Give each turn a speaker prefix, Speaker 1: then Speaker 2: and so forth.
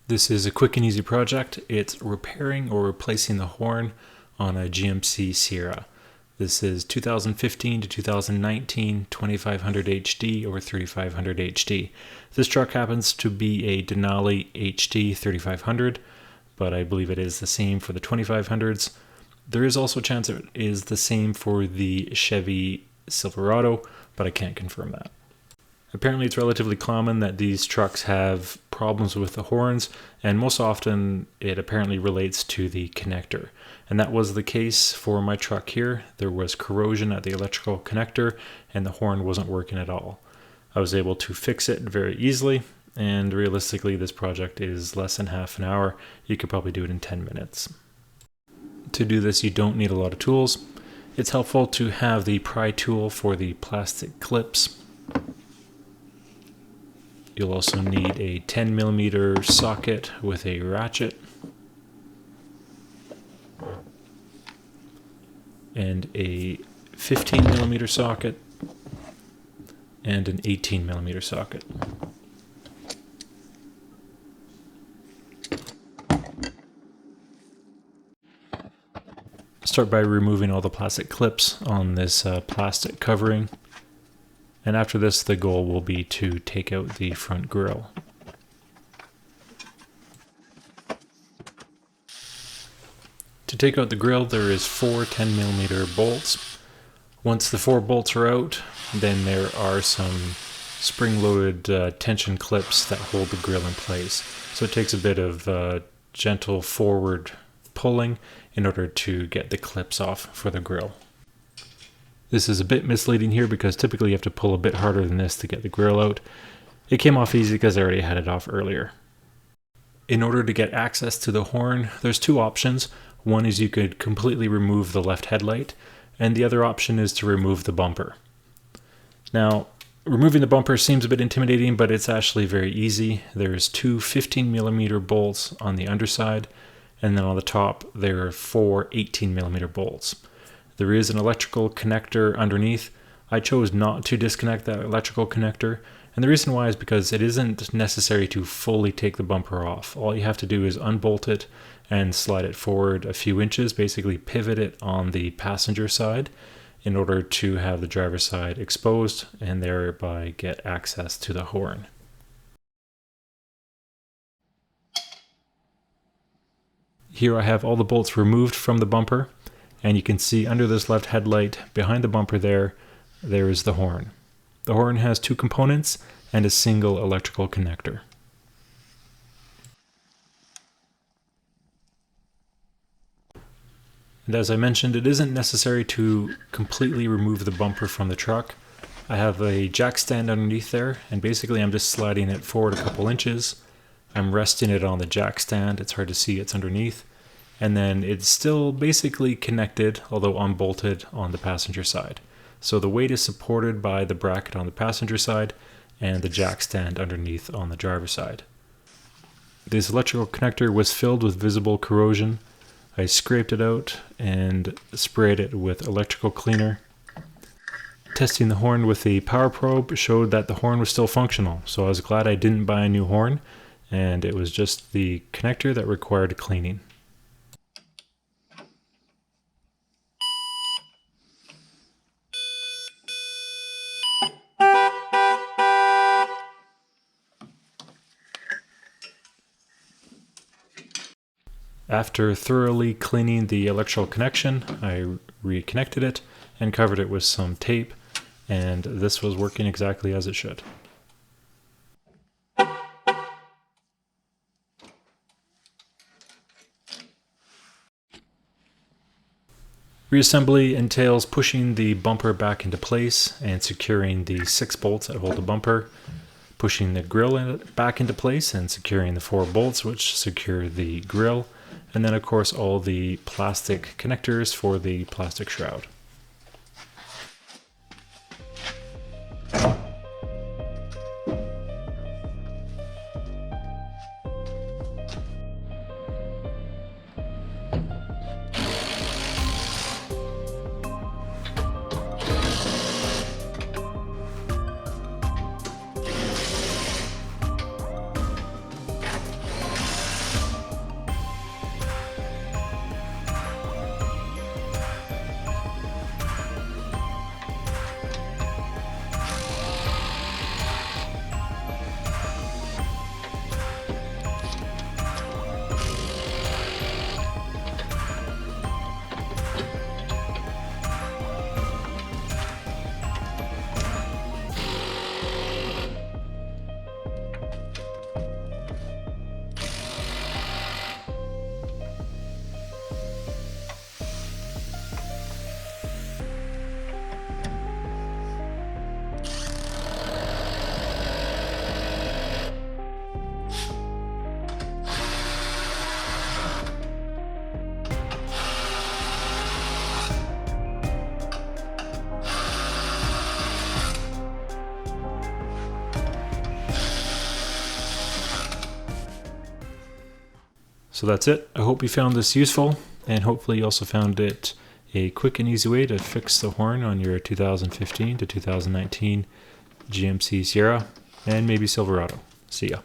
Speaker 1: This is a quick and easy project. It's repairing or replacing the horn on a GMC Sierra. This is 2015 to 2019 2500 HD or 3500 HD. This truck happens to be a Denali HD 3500, but I believe it is the same for the 2500s. There is also a chance it is the same for the Chevy Silverado, but I can't confirm that. Apparently it's relatively common that these trucks have problems with the horns, and most often it apparently relates to the connector. And that was the case for my truck here. There was corrosion at the electrical connector and the horn wasn't working at all. I was able to fix it very easily, and realistically this project is less than half an hour. You could probably do it in 10 minutes. To do this you don't need a lot of tools. It's helpful to have the pry tool for the plastic clips. You'll also need a 10mm socket with a ratchet and a 15mm socket and an 18mm socket. Start by removing all the plastic clips on this plastic covering. And after this, the goal will be to take out the front grille. To take out the grille, there is 4 10mm bolts. Once the 4 bolts are out, then there are some spring-loaded tension clips that hold the grille in place. So it takes a bit of gentle forward pulling in order to get the clips off for the grille. This is a bit misleading here because typically you have to pull a bit harder than this to get the grille out. It came off easy because I already had it off earlier. In order to get access to the horn, there's 2 options. One is you could completely remove the left headlight, and the other option is to remove the bumper. Now, removing the bumper seems a bit intimidating, but it's actually very easy. There's 2 15mm bolts on the underside, and then on the top there are 4 18mm bolts. There is an electrical connector underneath. I chose not to disconnect that electrical connector, and the reason why is because it isn't necessary to fully take the bumper off. All you have to do is unbolt it and slide it forward a few inches, basically pivot it on the passenger side in order to have the driver's side exposed and thereby get access to the horn. Here I have all the bolts removed from the bumper. And you can see under this left headlight, behind the bumper there is the horn. The horn has 2 components and a single electrical connector. And as I mentioned, it isn't necessary to completely remove the bumper from the truck. I have a jack stand underneath there, and basically I'm just sliding it forward a couple inches. I'm resting it on the jack stand. It's hard to see, it's underneath. And then it's still basically connected, although unbolted, on the passenger side. So the weight is supported by the bracket on the passenger side and the jack stand underneath on the driver's side. This electrical connector was filled with visible corrosion. I scraped it out and sprayed it with electrical cleaner. Testing the horn with the power probe showed that the horn was still functional, so I was glad I didn't buy a new horn, and it was just the connector that required cleaning. After thoroughly cleaning the electrical connection, I reconnected it and covered it with some tape, and this was working exactly as it should. Reassembly entails pushing the bumper back into place and securing the 6 bolts that hold the bumper, pushing the grille back into place and securing the 4 bolts which secure the grille, and then of course all the plastic connectors for the plastic shroud. So that's it. I hope you found this useful, and hopefully you also found it a quick and easy way to fix the horn on your 2015 to 2019 GMC Sierra and maybe Silverado. See ya.